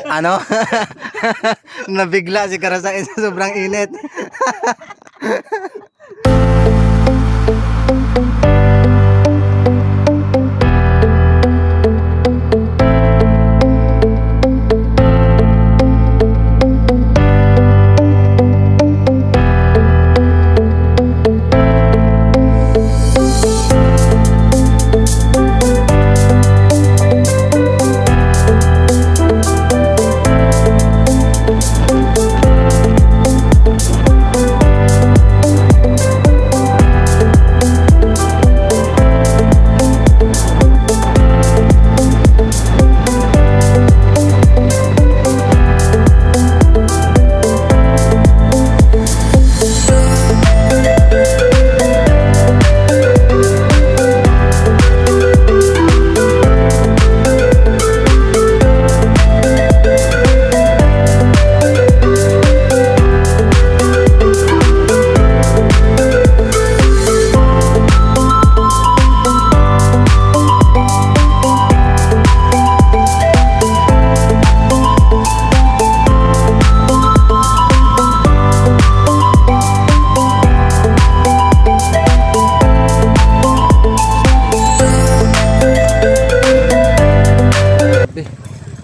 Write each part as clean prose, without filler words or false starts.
Ano? Nabigla si Karasain sa sobrang init.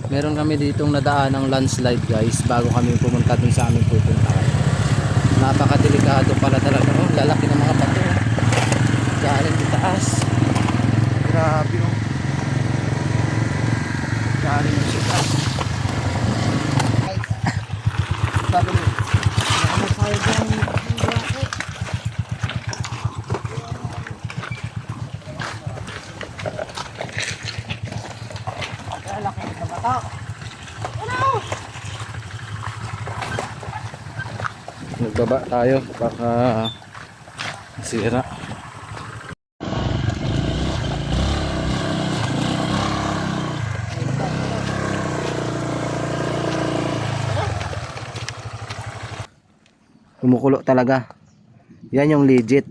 Meron kami ditong nadaan ng landslide guys bago kami pumunta dun sa aming pupuntahan. Napakadelikado pala talaga. Oh, lalaki ng mga bato. Galing di taas. Grabe oh. Galing di taas. Sabi niyo, nakamasaya dyan. Lalaki ng bato. Nagbaba tayo baka sira. Kumukulo talaga. Yan yung legit.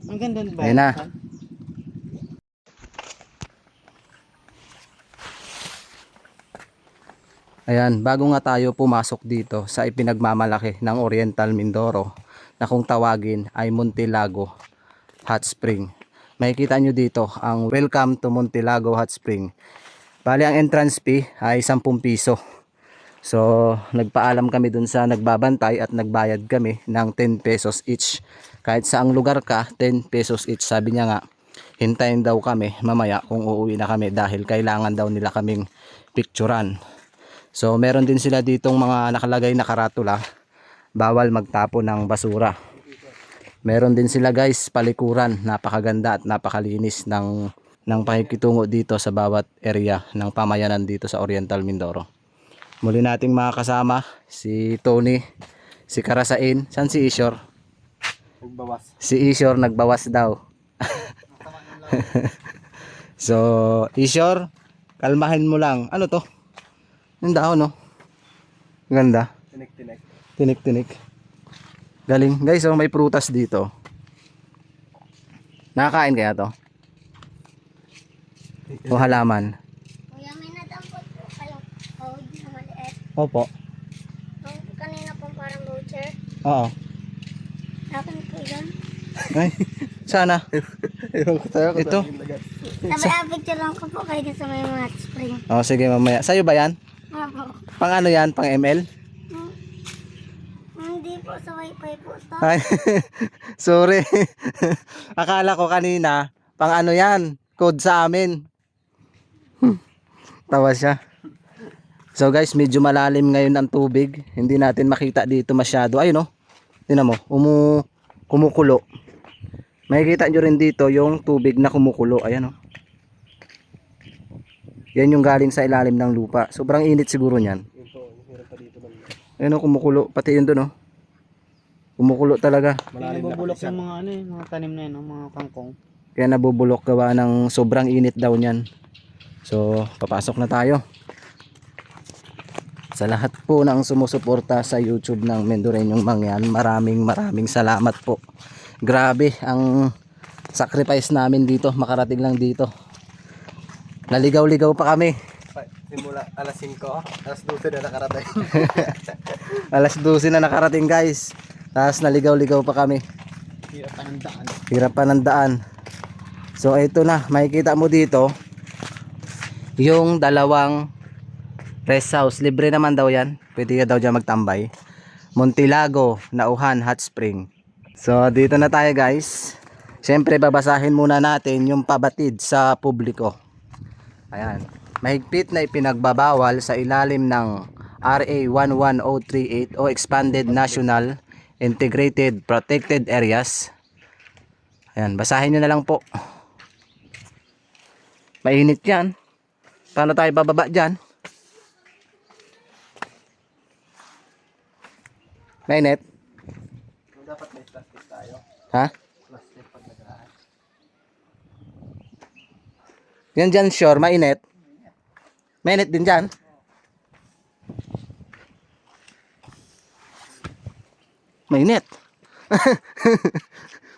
Ang ganda ba? Ayun na. Ayan, bago nga tayo pumasok dito sa ipinagmamalaki ng Oriental Mindoro na kung tawagin ay Montilago Hot Spring. Makikita nyo dito ang Welcome to Montilago Hot Spring. Bali ang entrance fee ay 10 piso. So nagpaalam kami dun sa nagbabantay at nagbayad kami ng 10 pesos each. Kahit saang lugar ka, 10 pesos each. Sabi niya nga, hintayin daw kami mamaya kung uuwi na kami dahil kailangan daw nila kaming picturean. So meron din sila ditong mga nakalagay na karatula, bawal magtapo ng basura. Meron din sila guys palikuran, napakaganda at napakalinis ng pakikitungo dito sa bawat area ng pamayanan dito sa Oriental Mindoro. Muli nating mga kasama si Tony, si Karasain, san si Ishor? Nagbawas. Si Ishor nagbawas daw. So Ishor, kalmahin mo lang. Ano to? Yung daon no? Ganda. Tinik-tinik. Tinik-tinik. Galing. Guys, oh, may prutas dito. Nakakain kaya to? O halaman? Kuya, may nadampot po kayong code na maliit. Opo. Yung kanina pong parang voucher. Oo. Akin po yun. Ay, sana. Ito. Sabi, picture lang ko po kayo sa may mga hot spring. Oh, sige mamaya. Sa'yo ba yan? Opo. Pang ano yan? Pang ML? Hindi po, sa wifi po to. Ay, sorry. Akala ko kanina, pang ano yan? Code sa amin. Tawa siya. So guys, medyo malalim ngayon ang tubig. Hindi natin makita dito masyado. Ayun oh. Tingnan mo, kumukulo. Makikita nyo rin dito yung tubig na kumukulo. Ayan oh. Yan yung galing sa ilalim ng lupa. Sobrang init siguro niyan. Ayun oh, kumukulo. Pati yun doon oh. Kumukulo talaga. Nabubulok yung mga ano eh, mga tanim na yun, mga kangkong. Kaya nabubulok gawa ng sobrang init daw niyan. So, papasok na tayo. Sa lahat po ng sumusuporta sa YouTube ng Mendoreñong Mangyan, maraming salamat po. Grabe ang sacrifice namin dito, makarating lang dito. Naligaw-ligaw pa kami. Simula alas 5, alas 12 na nakarating. Alas 12 na nakarating guys. Tapos naligaw-ligaw pa kami. Hirap pa ng daan. Hirap pa ng daan. So ito na, makikita mo dito yung dalawang rest house. Libre naman daw yan. Pwede ka daw dyan magtambay. Montilago, Nauhan, Hot Spring. So dito na tayo guys. Siyempre babasahin muna natin yung pabatid sa publiko. Ayan. Mahigpit na ipinagbabawal sa ilalim ng RA 11038 o Expanded National Integrated Protected Areas. Ayan, basahin nyo na lang po. Mainit yan. Paano tayo bababa dyan? Mainit? Dapat may plastic tayo. Ha? Plastic pag nagrahan. Yan dyan sure, mainit. Mainit din dyan. Mainit.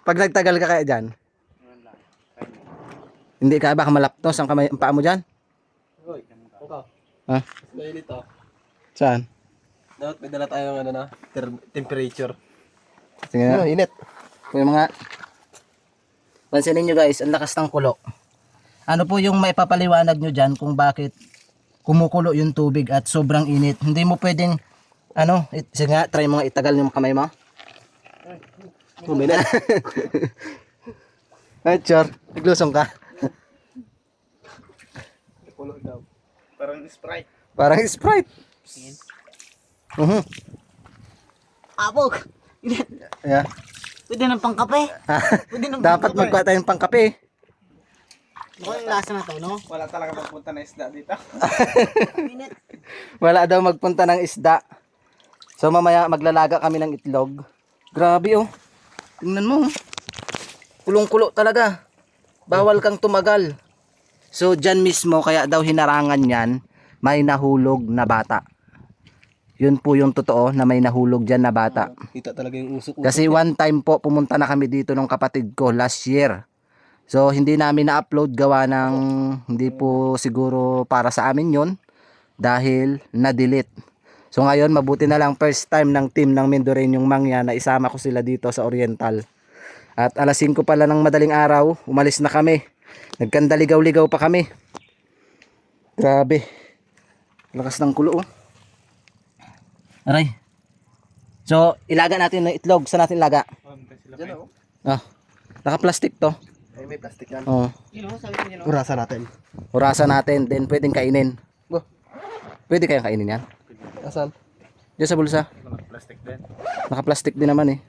Pag nagtagal ka kaya dyan, hindi ka baka malaptos ang kamay, ang paa mo dyan? Uy, ito. Ha? Mainit to. Saan? Dapat may dala tayong ano na, temperature. Sige na. Init. Yung mga pansinin nyo guys, ang lakas ng kulo. Ano po yung maipapaliwanag nyo dyan kung bakit kumukulo yung tubig at sobrang init? Hindi mo pwedeng ano, sige nga, try mo nga itagal yung kamay mo. Uminit. Ay, Chor, naglusong ka. Pulo daw. Parang Sprite. Parang Sprite. Abog. Yeah. Pwede ng pangkape. Pwede ng Dapat magkuha tayong pangkape. Mukhang lasa na to, no? Wala talaga magpunta na isda dito. Minute. Wala daw magpunta ng isda. So mamaya maglalaga kami ng itlog. Grabe oh. Tingnan mo. Kulong-kulo talaga. Bawal kang tumagal. So dyan mismo kaya daw hinarangan yan, may nahulog na bata. Yun po yung totoo na may nahulog dyan na bata. Kita talaga yung usok. Kasi one time po pumunta na kami dito ng kapatid ko last year. So hindi namin na-upload gawa ng hindi po siguro para sa amin yun dahil na-delete. So ngayon mabuti na lang first time ng team ng Mindoreñong Mangya na isama ko sila dito sa Oriental. At alas 5 pala ng madaling araw, umalis na kami. Nagkandaligaw-ligaw pa kami. Grabe. Lakas ng kulo oh. Aray. So ilaga natin ng itlog. Saan natin ilaga? Diyan ako. Ah, naka-plastic to. Ay, may plastic yan. Oh. Yun, no? Sabi ko yun, no? Urasa natin. Orasan natin, then pwedeng kainin. Bo. Pwede kayang kainin yan? Asan? Diyan sa bulsa. Plastic din. Naka-plastic din naman eh.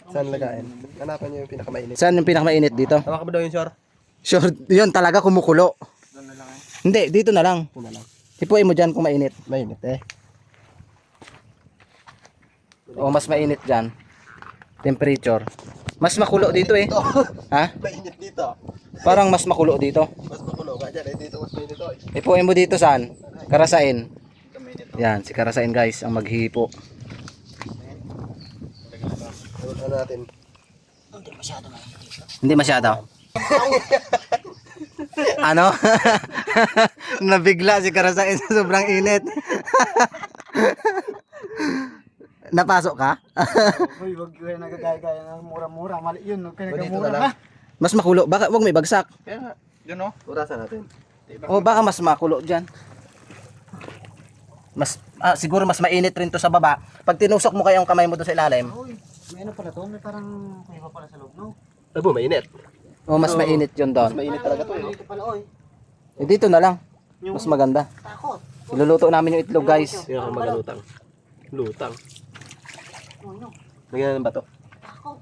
Saan lagain? Hanapan niyo yung pinakamainit. Saan yung pinakamainit dito? Tama ka ba daw yung shore? Sure, yun talaga kumukulo. Doon na lang eh. Hindi, dito na lang. Doon na lang. Hipuin mo dyan kung mainit. Mainit eh. O mas mainit dyan. Temperature. Mas makulo dito eh. Ha? Mainit dito. Parang mas makulo dito. Mas makulo ka dyan eh. Dito mas mainit to eh. Hipuin mo dito saan? Karasain. Ito mainit to. Yan, si Karasain guys ang maghihipo. Ano natin? Hindi masyado mainit dito. Hindi masyado. Ano? Nabigla si Karasain sa sobrang init. Napasok ka? Uy, wag kayo nagagaya ng mura-mura. Mali yun. Huwag kayo Dito nagamura na lang. ha. Mas makulo. Baka wag may bagsak. Kaya nga. Yun o. Urasan natin. O baka mas makulo dyan. Mas, siguro mas mainit rin to sa baba. Pag tinusok mo kaya ang kamay mo doon sa ilalim, Uy, may ano pala to? May parang kuya pala sa loob, no? Abo, mainit. o mas mainit yun doon. Mainit talaga to eh. Dito pala, oy. Eh, dito na lang. Mas maganda. Takot. Iluluto namin yung itlog guys. Yun ako magalutang. Lutang. Ano? Lagyan ng bato. Takot.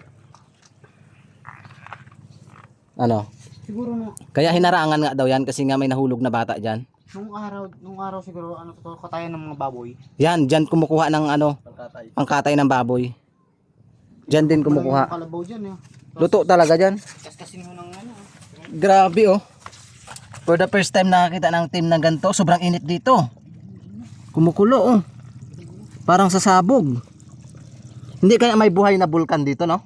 Ano? Siguro Kaya hinarangan nga daw yan kasi nga may nahulog na bata dyan. nung araw siguro ano to, katayan ng mga baboy. Yan, dyan kumukuha ng ano, Pangkatay. pangkatay ng baboy. Dyan din kumukuha. Walang kalabaw dyan, eh. Luto talaga dyan. Kastasin mo ng ano. Grabe oh. For the first time nakakita ng team ng ganito, sobrang init dito. Kumukulo oh. Parang sasabog. Hindi kaya may buhay na bulkan dito, no?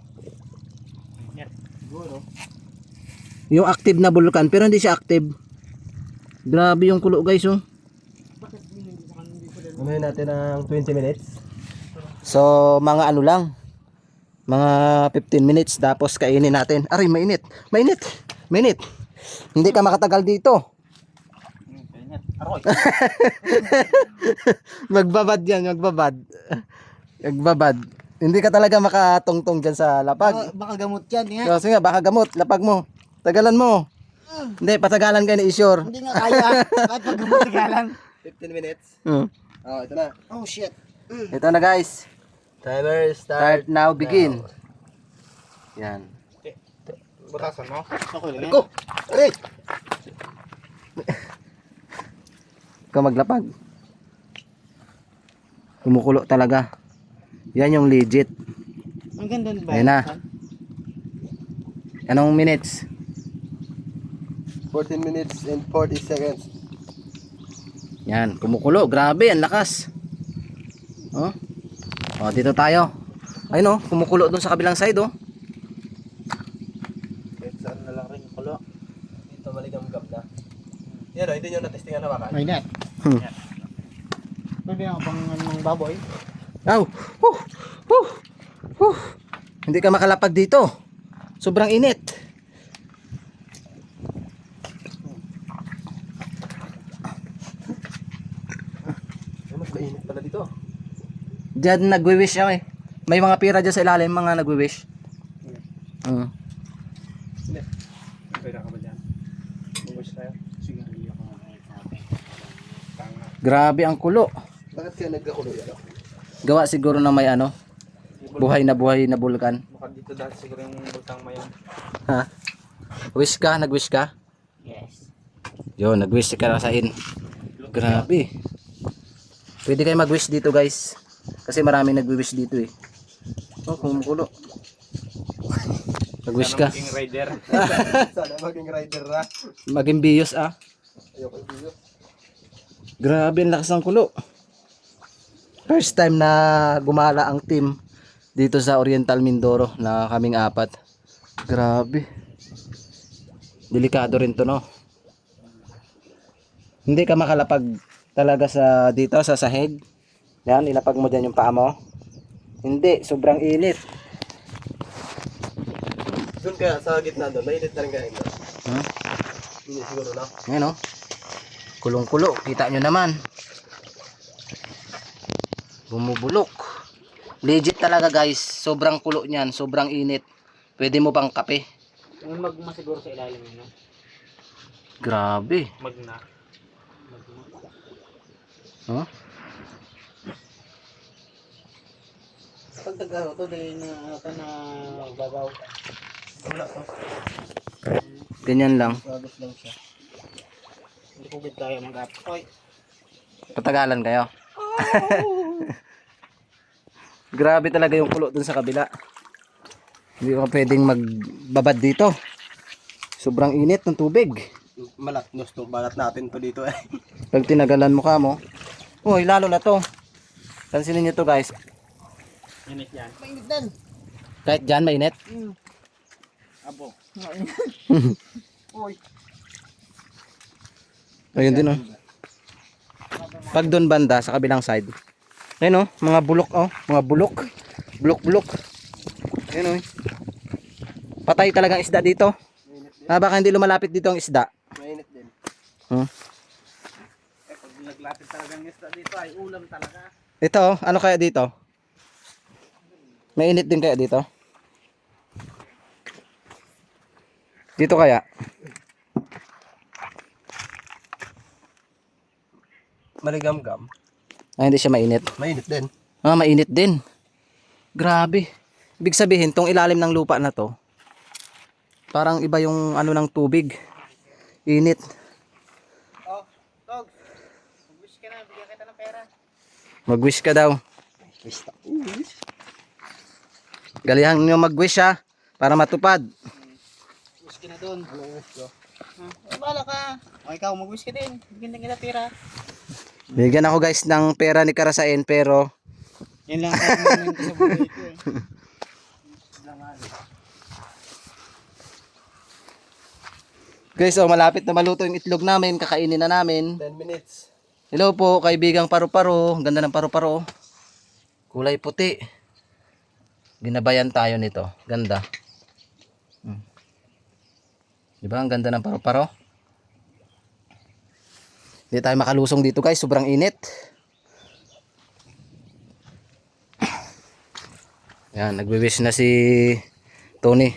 Siguro. Yung active na bulkan, pero hindi siya active. Grabe yung kulo guys oh. Unahin natin ng 20 minutes. So, mga ano lang. Mga 15 minutes tapos kainin natin. Aray, mainit. Mainit. Mainit. Hindi ka makatagal dito. Aroy. Magbabad yan, magbabad. Magbabad. Hindi ka talaga makatungtong dyan sa lapag. Baka gamot yan nga. Kasi nga, baka gamot, lapag mo. Tagalan mo. Hindi, patagalan kayo ni Isyor. Hindi nga kaya. Kahit pag gamot galang. 15 minutes. Hmm. Oh, ito na. Oh, shit. Ito na guys. Timer Start now, begin. Yan. Butasan mo. Ako lang. Go. Aray. Ikaw maglapag. Kumukulo talaga. Yan yung legit. Ang ganda ba? Ayun na. Anong minutes? 14 minutes and 40 seconds. Yan, kumukulo. Grabe, ang lakas. Oh. Oh, dito tayo. Ayun oh, kumukulo dun sa kabilang side oh. Kahit saan na lang rin kulo. Dito maligam-gam na. Yan o, hindi nyo na-testingan hawakan. May net. Pwede nga pang anong baboy. Aw. Hindi ka makalapag dito. Sobrang init. Mas mainit pala dito. Diyan nagwi-wish ako eh. May mga pira dyan sa ilalim, mga nagwi-wish. Pwede ka ba dyan? Mag-wish tayo? Sigarilyo ko nga Grabe ang kulo. Bakit kaya nagkakulo yan? Gawa siguro na may ano, buhay na bulkan. Baka dito dahil siguro yung butang mayan. Ha? Wish ka? Nag-wish ka? Yes. Yun, nag-wish ka na sa in. Grabe. Pwede kayo mag-wish dito guys. Kasi marami nag-wish dito eh. Oh, kumukulo. Mag-wish ka. Maging rider. Sana maging rider na. Maging biyos ah. Ayoko dito. Grabe ang lakas ng kulo. First time na gumala ang team dito sa Oriental Mindoro na kaming apat. Grabe. Delikado rin to no. Hindi ka makalapag talaga sa dito sa sahig. Yan, ilapag mo dyan yung paa mo. Hindi, sobrang init. Doon kaya sa gitna doon, mainit na rin kaya ito. Hmm? Hindi siguro na. Ngayon oh. Kulong-kulo, kita nyo naman. Bumubulok. Legit talaga guys, sobrang kulo niyan, sobrang init. Pwede mo pang kape. Magma siguro sa ilalim yun. Grabe. Magna. Huh? Pag nag-ano to, dahil na ata na babaw. Wala to. Ganyan lang. Agos lang siya. Hindi ko gid tayo mag-up. Oy. Patagalan kayo. Grabe talaga yung kulo dun sa kabila. Hindi ko pwedeng magbabad dito. Sobrang init ng tubig. Malatnos to. Balat natin to dito eh. Pag tinagalan mo ka mo. Uy, lalo na to. Pansinin nyo to guys. Init yan. Mainit din. Kahit dyan mainit. Abo. Oy. Ayun din oh. Pag doon banda sa kabilang side. Ayun oh, mga bulok oh, mga bulok. Bulok-bulok. Ayun oh. Patay talagang isda dito. Ah, baka hindi lumalapit dito ang isda. Mainit din. Hmm. Eh, pag naglapit talagang isda dito ay ulam talaga. Ito oh, ano kaya dito? Mainit din kaya dito? Dito kaya? Maligam-gam. Ay, hindi siya mainit. Mainit din. Ah, mainit din. Grabe. Ibig sabihin, tong ilalim ng lupa na to, parang iba yung ano ng tubig. Init. Oh, Tog. Mag-wish ka na, bigyan kita ng pera. Mag-wish ka daw. Galihan nyo mag-wish ha, para matupad. Wish ka na doon. Ano wish ko? Bala ka. O ikaw, mag-wish ka din. Bigyan din kita pera. Bigyan ako guys ng pera ni Karasain, pero Yan lang ang momento sa buhay ko eh. guys, oh, malapit na maluto yung itlog namin, kakainin na namin. 10 minutes. Hello po, kaibigang paru-paro. Ang ganda ng paru-paro. Kulay puti. Ginabayan tayo nito. Ganda. Diba? Ang ganda ng paru-paro. Hindi tayo makalusong dito guys. Sobrang init. Yan, nagbe-wish na si Tony.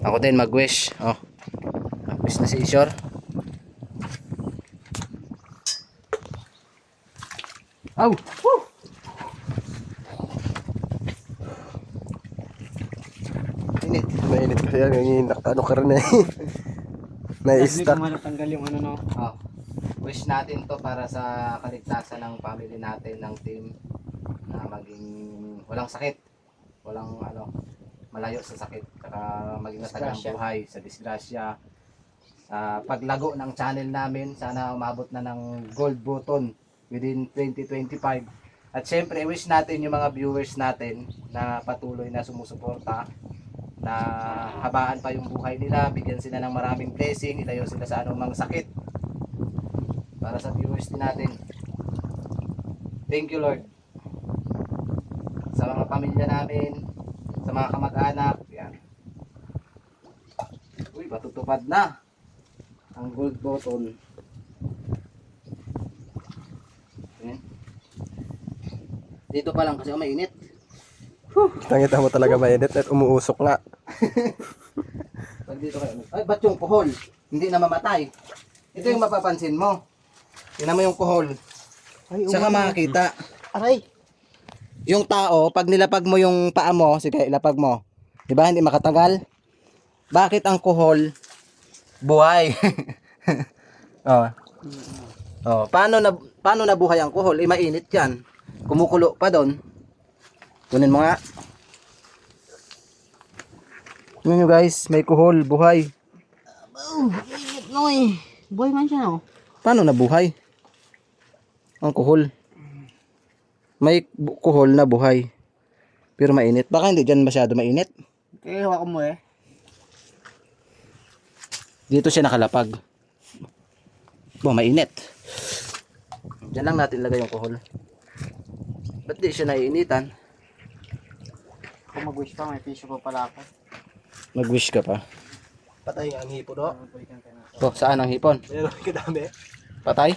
Ako din mag-wish. Oh. Mag-wish na si Ishor. Aw! Woo! Init. Mainit kasi yan. Ano ka rin eh. Na-stuck. Matanggal yung ano, no? Oh. Wish natin to para sa kaligtasan ng family natin, ng team, na maging walang sakit, walang ano, malayo sa sakit, saka maging matagal ang buhay sa disgrasya. Sa paglago ng channel namin, sana umabot na ng gold button within 2025. At syempre, wish natin yung mga viewers natin na patuloy na sumusuporta, na habaan pa yung buhay nila, bigyan sila ng maraming blessing, ilayo sila sa anumang sakit. Para sa viewers din natin. Thank you Lord. Sa mga pamilya namin, sa mga kamag-anak, yan. Uy, matutupad na ang gold button. Yan. Dito pa lang kasi mainit. Nakita mo talaga mainit at umuusok nga. Pag dito kayo, ay ba't yung kuhol? Hindi na mamatay. Ito yung mapapansin mo. Tingnan mo yung kuhol. Saka makakita. Aray! Yung tao, pag nilapag mo yung paa mo, sige, ilapag mo. 'Di ba? Hindi makatagal. Bakit ang kuhol buhay? Oh. Oh, paano nabuhay ang kuhol? Mainit 'yan. Kumukulo pa doon. Kunin mo nga. Tingnan nyo guys, may kuhol, buhay. Init no eh. Boy man siya, no? Paano nabuhay? Ang kuhol. May kuhol na buhay. Pero mainit. Baka hindi dyan masyado mainit. Kaya hawakan mo eh. Dito siya nakalapag. Mainit. Diyan lang natin lagay yung kuhol. Ba't di siya naiinitan? Kung mag-wish pa, may tissue pa pala ako. Mag-wish ka pa. Patay nga ang hipo do. Oh, saan ang hipon? Meron kadami. Patay?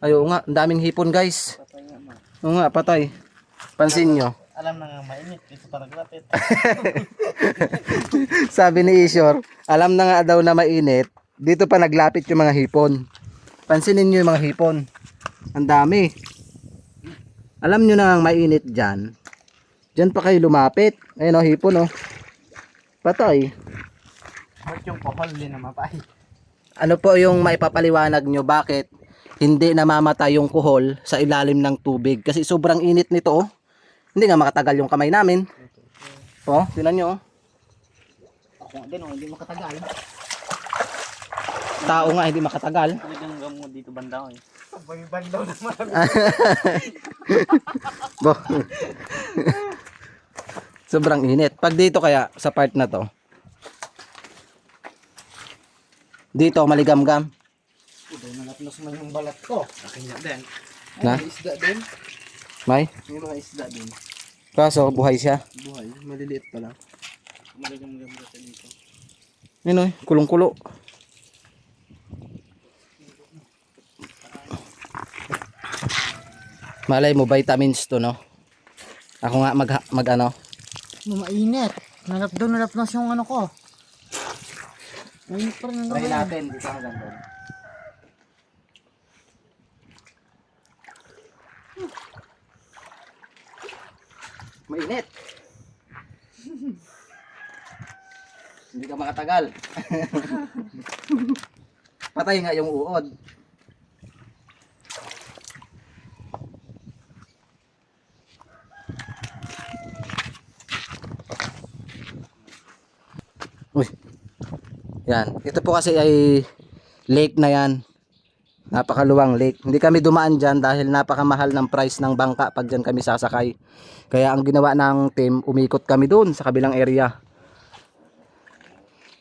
Ay, oo nga. Ang daming hipon guys. Patay nga, ma. Oo nga, patay. Pansin nyo. Alam na nga mainit. Dito pa naglapit. Sabi ni Ishor, alam na nga daw na mainit. Dito pa naglapit yung mga hipon. Pansinin nyo yung mga hipon. Ang dami. Alam nyo na ang mainit dyan. Dyan pa kayo lumapit. Ayun o, hipon o. Patay. Ba't yung kohol din na mapay? Ano po yung maipapaliwanag nyo bakit hindi namamatay yung kuhol sa ilalim ng tubig? Kasi sobrang init nito oh. Hindi nga makatagal yung kamay namin. Oh, tingnan nyo oh. Ako nga din, hindi makatagal. Tao nga hindi makatagal. Talagang gamot dito banda ko eh. Sabay bandaw naman. Bo. Sobrang init. Pag dito kaya sa part na to. Dito maligamgam. Uday nalapnos man yung balat ko. Akin nga din. Na? May isda din. May? May mga isda din. Kaso buhay siya. Buhay. Maliliit pa lang. Malagang gamot sa dito. Yun oh, kulong-kulo. Malay mo vitamins to no. Ako nga mag ano. Mainit. Nalapnos yung ano ko. Mainit pa rin ang Try gamay. natin dito hanggang doon. Mainit. Hindi ka makatagal. Patay nga yung uod. Uy. Yan. Ito po kasi ay lake na yan. Napakaluwang lake. Hindi kami dumaan dyan dahil napakamahal ng price ng bangka pag dyan kami sasakay. Kaya ang ginawa ng team, umikot kami doon sa kabilang area.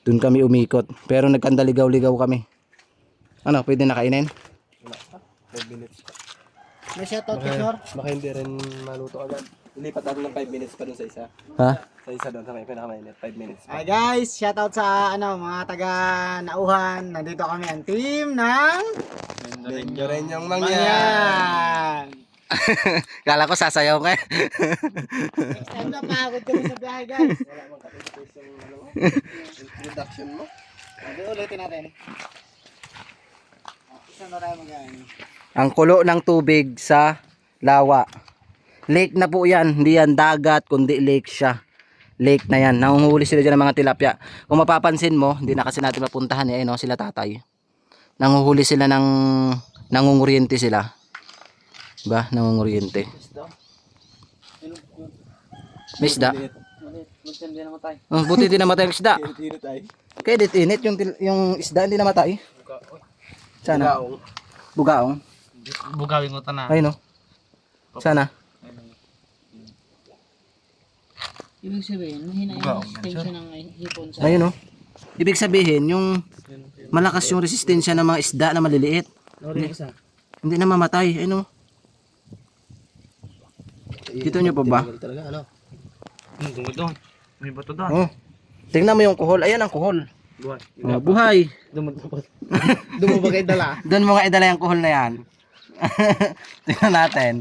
Doon kami umikot. Pero nagkandaligaw-ligaw kami. Ano, pwede na kainin? Wala pa. 5 minutes pa. May shoutout ka, Sor? Baka hindi rin maluto agad. Ilipat natin ng 5 minutes pa dun sa isa. Ha? Sa isa doon, sa may pinakamainit. 5 minutes pa. Ay guys, shoutout sa mga taga Nauhan. Nandito kami ang team ng Medyo rin yung Mangyan. Kala ko sasayaw ka. Next time na pagod kami sa biyahe guys. Wala mong kapitipis yung introduction mo. Hindi, ulitin natin. Isang na tayo mag-ano. Ang kulo ng tubig sa lawa. Lake na po yan. Hindi yan dagat, kundi lake siya. Lake na yan. Nangunghuli sila dyan ng mga tilapia. Kung mapapansin mo, hindi na kasi natin mapuntahan eh. No? Sila tatay. Nanguhuli sila ng nangunguryente sila. Diba? Nangunguryente. May isda. Oh, buti din namatay ang isda. Init ay. Kaya dit init yung isda hindi namatay. Sana. Bugaong. Bugawin mo na. Ay no. Sana. Ibig sabihin, mahina yung resistensya ng hipon sa... Ayun no. Ibig sabihin yung malakas yung resistensya ng mga isda na maliliit. Hindi na mamatay. Ayun no. Kita nyo pa ba? Talaga ano? Tungkol doon. May bato doon. Oh. Tingnan mo yung kuhol. Ayan ang kuhol. Buhay. Oh, buhay. Doon mo ba kayo dala? Doon mo nga idala yung kuhol na yan. Tingnan natin.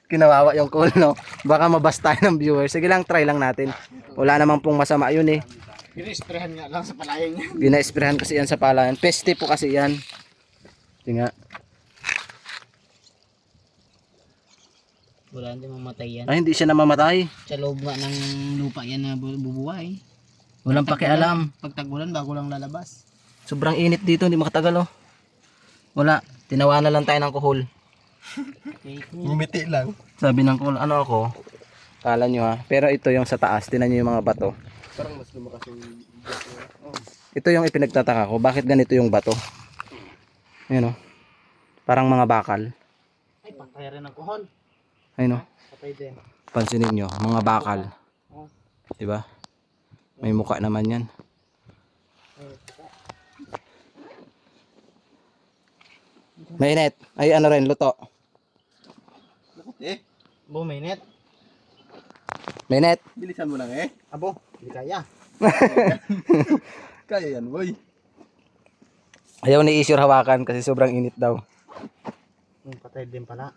Kinawawa yung kuhol no. Baka mabas tayo ng viewers. Sige lang, try lang natin. Wala namang pong masama yun eh. Pinisprehan nga lang sa palayan niya. Bina-sprayan kasi yan sa palayan. Peste po kasi yan. Tingnan. Wala, hindi mamatay yan. Ay, hindi siya namamatay. Sa loob nga ng lupa yan na bubuhay. Walang pakialam. Pag tag-ulan, bago lang lalabas. Sobrang init dito, hindi makatagal oh. Wala, tinawanan lang tayo ng kuhol. Ngumiti lang. Sabi ng kuhol, ano ako? Kala nyo ha. Pero ito yung sa taas, tinan nyo yung mga bato. Parang mas lumakas yung Ito yung ipinagtataka ko, bakit ganito yung bato? Ayun oh. Parang mga bakal. Ay, patay rin ang kuhol. Ayun oh. Patay din. Pansinin nyo, mga bakal. Diba? May muka naman yan. Mainit. Ay ano rin, luto. Buminit. Mainit. bilisan mo lang eh. Abo, hindi kaya. Kaya yan, boy. Ayaw ni Isyor hawakan kasi sobrang init daw. Patay din pala.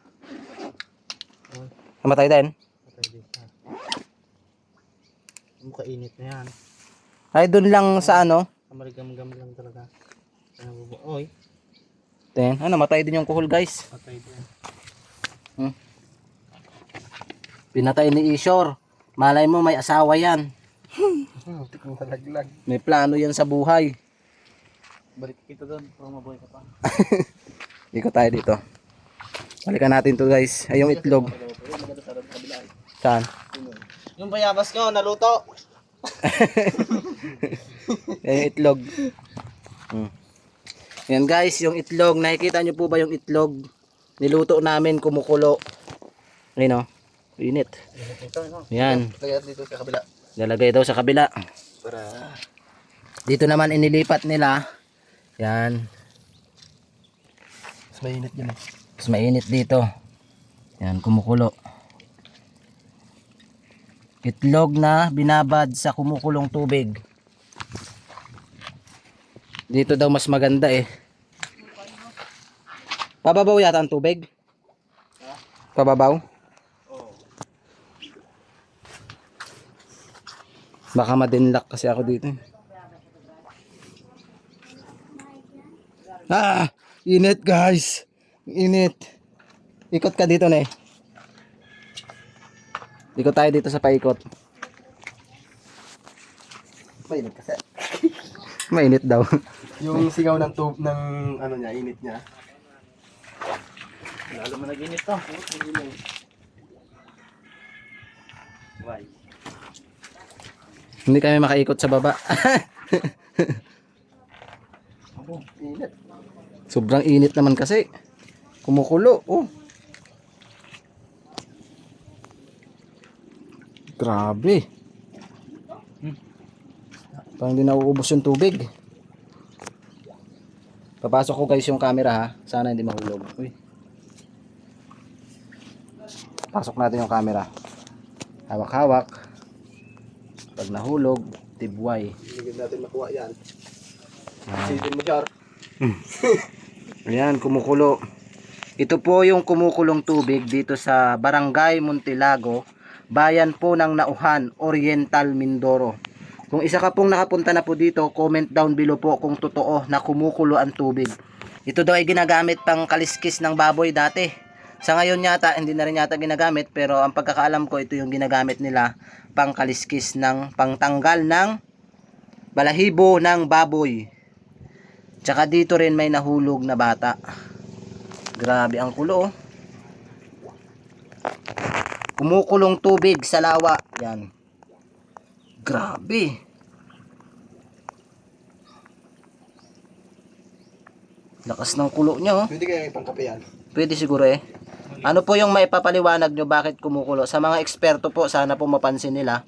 Namatay din. Patay din siya. Mukha init na yan. Ay doon lang sa ano. Kamarigam-gam lang talaga. Oy, Ten, ano, namatay din yung kuhol guys. patay din. Pinatay ni Isyor. Malay mo may asawa yan. Tikong talaglag. May plano yan sa buhay. Balik kita doon, para mabuhay ka pa. Ikot tayo dito. Balikan natin to guys. Ay yung itlog. Saan? Yung bayabas ko, naluto. Yan yung itlog. Yan guys, yung itlog. Nakikita nyo po ba yung itlog? Niluto namin, kumukulo. Ayun o. Init. Yan. Lagay dito sa kabila. Lalagay daw sa kabila. Para Dito naman inilipat nila. Yan. mas mainit yun eh. Mas mainit dito. Yan, kumukulo. Itlog na binabad sa kumukulong tubig. Dito daw mas maganda eh. Pababaw yata ang tubig? Pababaw? Baka madinlock kasi ako dito. Ah! Init guys! Init! Ikot ka dito na eh. Ikot tayo dito sa paikot. Mainit kasi. Mainit daw. Yung sigaw ng ng ano niya, init niya. Lalo mo nag-init to. Why? Hindi kami makaikot sa baba. Init. Sobrang init naman kasi. Kumukulo. Oh. Grabe. Parang hindi nauubos yung tubig. Papasok ko guys yung camera ha. Sana hindi mahulog. Uy. Pasok natin yung camera. Hawak-hawak. Pag nahulog, tibway. Hindi natin makuha yan. Sitin mo, Char. Ayan, kumukulo. Ito po yung kumukulong tubig dito sa Barangay Muntilago, bayan po ng Nauhan, Oriental, Mindoro. Kung isa ka pong nakapunta na po dito, comment down below po kung totoo na kumukulo ang tubig. Ito daw ay ginagamit pang kaliskis ng baboy dati. Sa ngayon yata, hindi na rin yata ginagamit, pero ang pagkakaalam ko, ito yung ginagamit nila pang kaliskis ng pangtanggal ng balahibo ng baboy. Tsaka dito rin may nahulog na bata. Grabe ang kulo oh. Kumukulong tubig sa lawa. Yan. Grabe. Lakas ng kulo niya oh. Pwede kaya ipangkape yan. Pwede siguro eh. Ano po yung maipapaliwanag nyo bakit kumukulo? Sa mga eksperto po, sana po mapansin nila.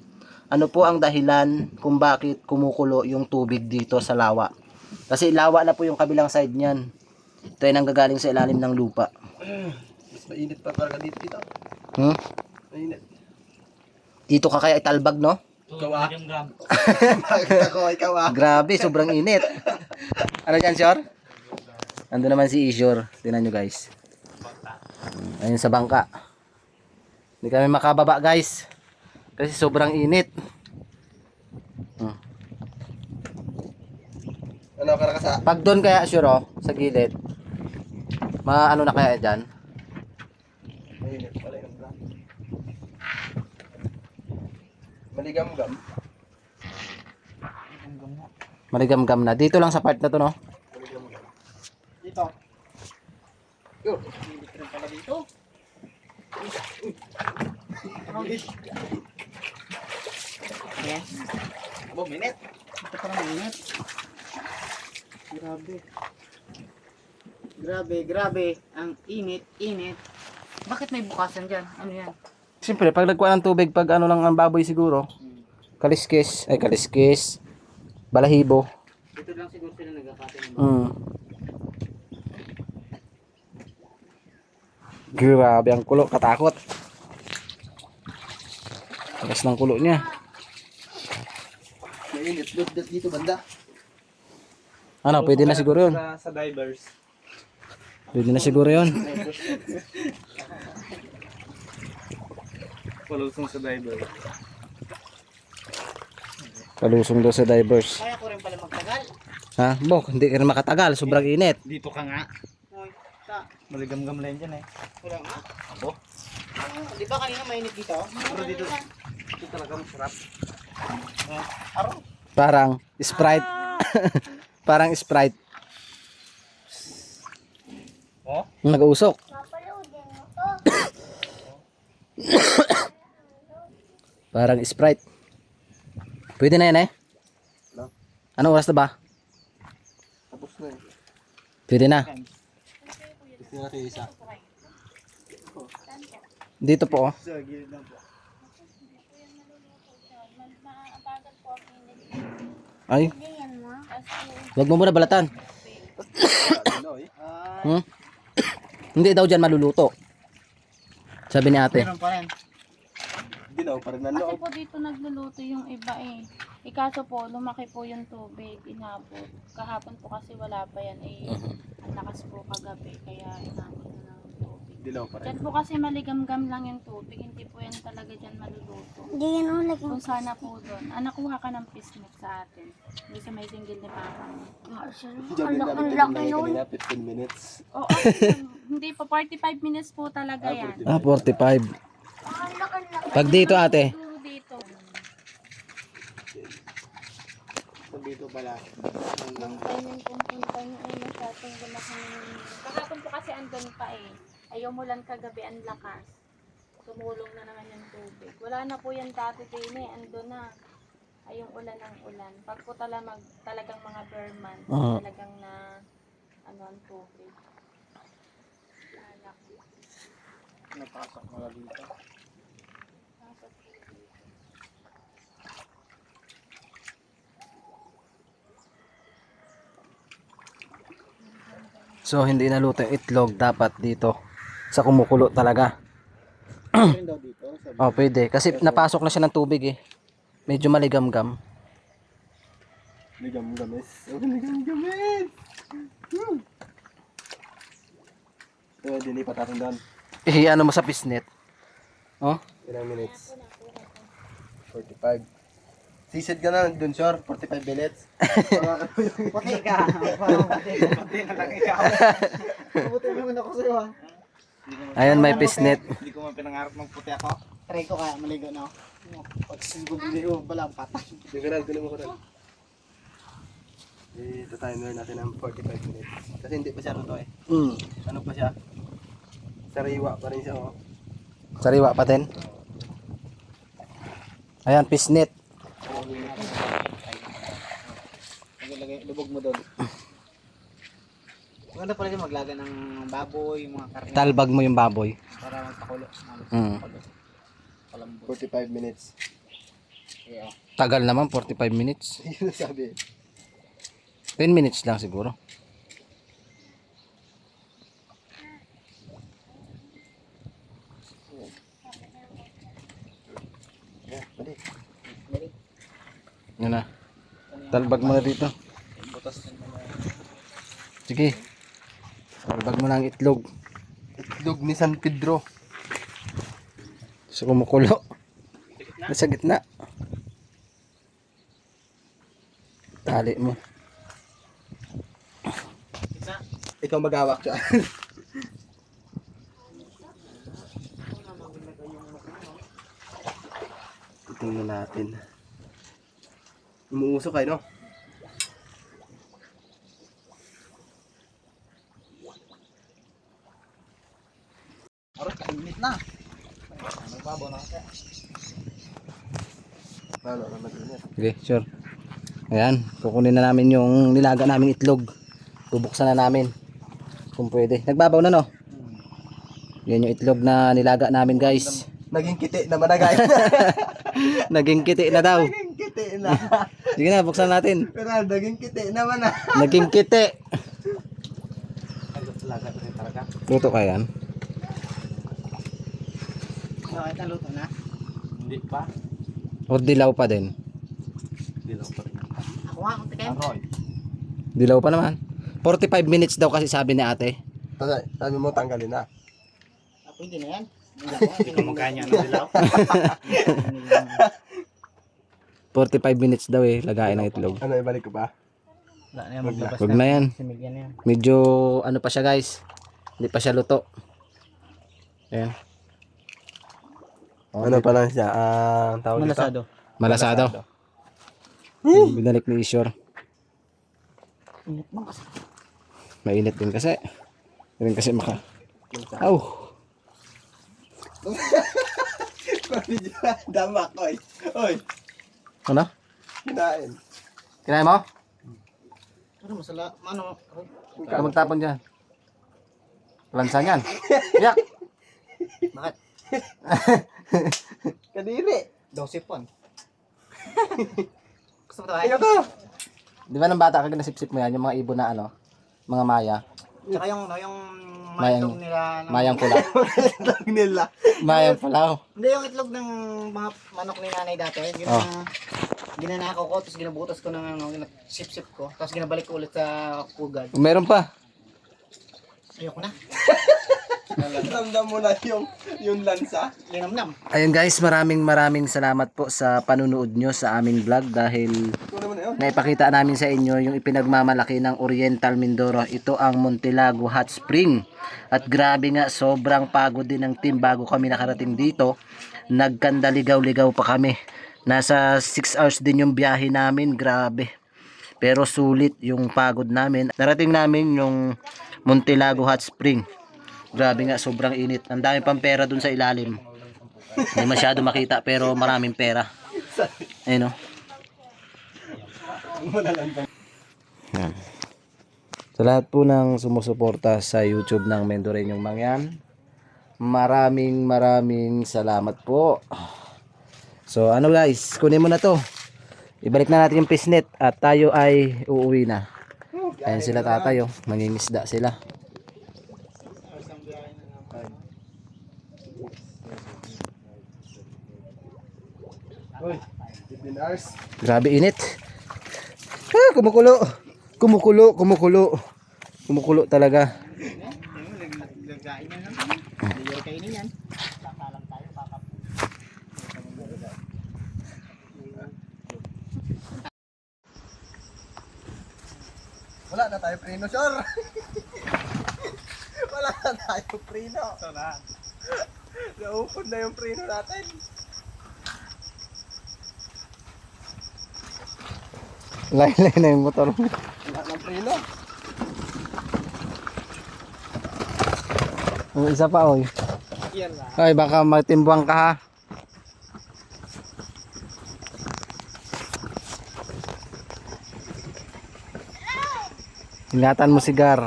Ano po ang dahilan kung bakit kumukulo yung tubig dito sa lawa? Kasi lawa na po yung kabilang side niyan. Ito ay nanggagaling sa ilalim ng lupa. Mas mainit pa talaga dito. Hmm? Mainit. Dito ka kaya italbag, no? Ikaw ah. Bakit ako, ikaw ah. Grabe, sobrang init. Ano dyan, Sure? Ando naman si Isure. Tingnan nyo, guys. Ayun sa bangka. Hindi kami makababa, guys. Kasi sobrang init. Ano ka nakasa? Pag doon kaya, Sure, oh, sa gilid, maano na kaya dyan? Mainit pala yung bra. Maligam-gam. Maligam-gam na. Dito lang sa part na to, no? Maligam-gam. Dito. Yun. Hindi rin pala dito. Yes. Abo, minit. Ito parang init. Grabe. Grabe. Ang init. Bakit may bukasan dyan? Ano yan? Siyempre, pag nagkuha ng tubig, pag ano lang ang baboy siguro, kaliskis, balahibo. Dito lang siguro sila nagkakate ng Grabe ang kulo, katakot. Tagas ng kulo niya. Mainit. Load dito banda. Ano, pwede na siguro yun. Sa divers. Pwede na siguro yun. Palusong sa divers. Kalusong daw sa divers. Kaya ko rin pala magtagal. Ha? Bok, hindi ka rin makatagal. Sobrang init. Dito ka nga. Hoy, ta. Maligam-gam lang dyan eh. Wala nga. Abo. Di ba kanina mainit dito? Pero dito talaga masarap. Aro. Parang Sprite. Parang Sprite. Oh? Nag-uusok. Papaloodin mo to. Parang Sprite. Pwede na yan eh. No. Anong oras na ba? Tapos na eh. Pwede na. Gusto natin isa. Dito po oh. Sa gilid lang po. Ay, Hindi yan mo. wag mo muna balatan. Ano eh? Hmm? Hindi daw dyan maluluto. Sabi ni ate. Meron pa rin. Hindi na, parang Kasi nanloob. po dito nagluluto yung iba eh. Ikaso po, lumaki po yung tubig, inabot. Kahapon po kasi wala pa yan eh. Ang lakas po kagabi, kaya inabot na ng tubig. Dilaw pa rin. Diyan po kasi maligam-gam lang yung tubig, hindi po yan talaga dyan maluluto. Hindi yan ulit yung Kung sana po doon, nakuha ka ng pisnik sa atin. Hindi sa may singgil ni Papa mo. Diyan din namin Ang laki tingnan nun. kanina, 15 minutes. Oo, hindi po, 45 minutes po talaga yan. Ah, 45. Ang laki. Pag dito ate. Duro dito. So dito pala. Ang kainan kong punta niyo ay masyadong lumaki na yung... Kahapon po kasi andun pa eh. Ayaw mo lang kagabi ang lakas. Tumulong na naman yung tubig. Wala na po yan dati din eh. Andun na. Ay yung ulan ng ulan. Pag po talagang mga Berman, talagang na ano ang tubig. Alak. Napasok mga dito. Nasa tubig. So hindi naluto yung itlog, dapat dito sa kumukulo talaga. Rin daw dito. Sabi. Oh, pwede kasi napasok na siya ng tubig eh. Medyo maligam-gam. Ligam-gamis. Oh, ligam-gamis. Ito, dinipat natin doon. Ano mo sa pisnet? Oh, Ilang minutes? 45. Sisid ka na dun, sure. 45 minutes. Puti ka. Puti na lang ikaw. Puti naman ako sa'yo ha. ayun may pisnet. Hindi ko man pinangarap magputi ako. Try ko kaya maligo na ako. Pag siguro hindi ko pala ang patay. Yung kanal, kunin mo kanal. Ito timer natin ng 45 minutes. Kasi hindi pa siya luto eh. Ano pa siya? Sariwa pa rin siya, oh. Sariwa pa din. Ayan, pisnet. Lagay, lubog mo doon. Maganda pala din maglaga ng baboy, mga karne. Talbag mo yung baboy. Para magpakulo. Mm. Palambot. 45 minutes. Yeah. Tagal naman, 45 minutes. Yun ang sabi. 10 minutes lang siguro. Yeah, pwede. Yun na. Talbag mo na dito. Butas din mo na. Sige. Talbag mo na ang itlog. Itlog ni San Pedro. So kumukulo. Nasa gitna. Tali mo. Ikaw mag-hawak siya. Tingnan natin. Umuusok kayo, no? Aros, kainit na. Nagbabaw na kasi. Ano, mag-init. Okay, sure. Ayan, kukunin na namin yung nilaga namin itlog. Bubuksan na namin. Kung pwede. Nagbabaw na, no? Yan yung itlog na nilaga namin, guys. Naging kiti naman na, guys. Naging kiti na daw. Naging kiti na. Sige na, buksan natin. Pero naging kiti naman na. Naging kiti. Laga rin talaga. Luto ka yan. Okay, naluto na. Hindi pa. O dilaw pa din. Dilaw pa rin. Ako nga, kung tingin. Aroy. Dilaw pa naman. 45 minutes daw kasi sabi ni ate. Sabi mo, tanggalin na. Pwede na yan. Hindi ko magkanya ng dilaw. 45 minutes daw eh, lagain ng itlog. Ano, ibalik ko pa? Wala na yan, maglabas Huwag na yan. Simigyan na yan. Medyo ano pa siya, guys. Hindi pa siya luto. Ayan. Ano pa lang siya? Tawag dito? Malasado. Malasado. Binalik ni Ishor. Init mo kasi. Mainit din kasi. Rin kasi Aw. Damak, oy. Oy, Ano? kinain. Kinain mo? Ano masala? Ano? Huwag ka magtapon dyan. Lansa yan. Yak. Bakit? Kadiri. 12 pon. Gusto mo ito Ayaw ay? ko. Di ba ng bata ka nasipsip mo yan, yung mga ibon na ano? Mga maya. Tsaka yung Mayang- itlog nila. Mayang pula. Itlog nila. Mayang pulaw. Hindi yung itlog ng mga manok ni nanay dati. Ginanakaw ko, tapos ginabutas ko ng sip-sip ko. Tapos ginabalik ko ulit sa pugad. Meron pa. Ayoko na. Ramdam mo na yung lansa. Linamnam. Ayun guys, maraming salamat po sa panunood nyo sa aming vlog dahil Ano naman na yun? naipakita namin sa inyo yung ipinagmamalaki ng Oriental Mindoro. Ito ang Montilago Hot Spring. At grabe nga, sobrang pagod din ng team bago kami nakarating dito. Nagkandaligaw-ligaw pa kami. Nasa 6 hours din yung biyahe namin, grabe. Pero sulit yung pagod namin. Narating namin yung Montilago Hot Spring. Grabe nga, sobrang init. Ang dami pang pera dun sa ilalim. Hindi masyado makita pero maraming pera. Ayun o. Yan. Sa lahat po ng sumusuporta sa YouTube ng Mendoreñong Mangyan, maraming salamat po. So ano guys, kunin mo na to. Ibalik na natin yung pisnet at tayo ay uuwi na. Ayan sila tatay, oh. Mangingisda sila. Uy, 15 hours. Grabe init. Ah, kumukulo. Kumukulo, kumukulo. Kumukulo talaga. Lagain yan naman. Hindi yung kainin yan. Kakalang tayo, Wala na tayo preno, sure. Wala na tayo preno. Ito na. Naupod na yung preno natin. Lain-lain na yung motor. Wala ng preno. Ang isa pa, oy. Yan na. Ay, baka matimbang ka ha. Ingatan mo sigar.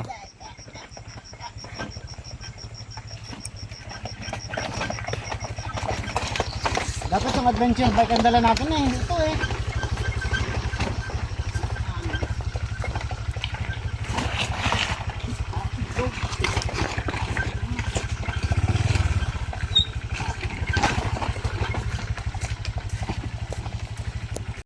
Dapat yung adventure bike ang dala natin eh. Ito eh.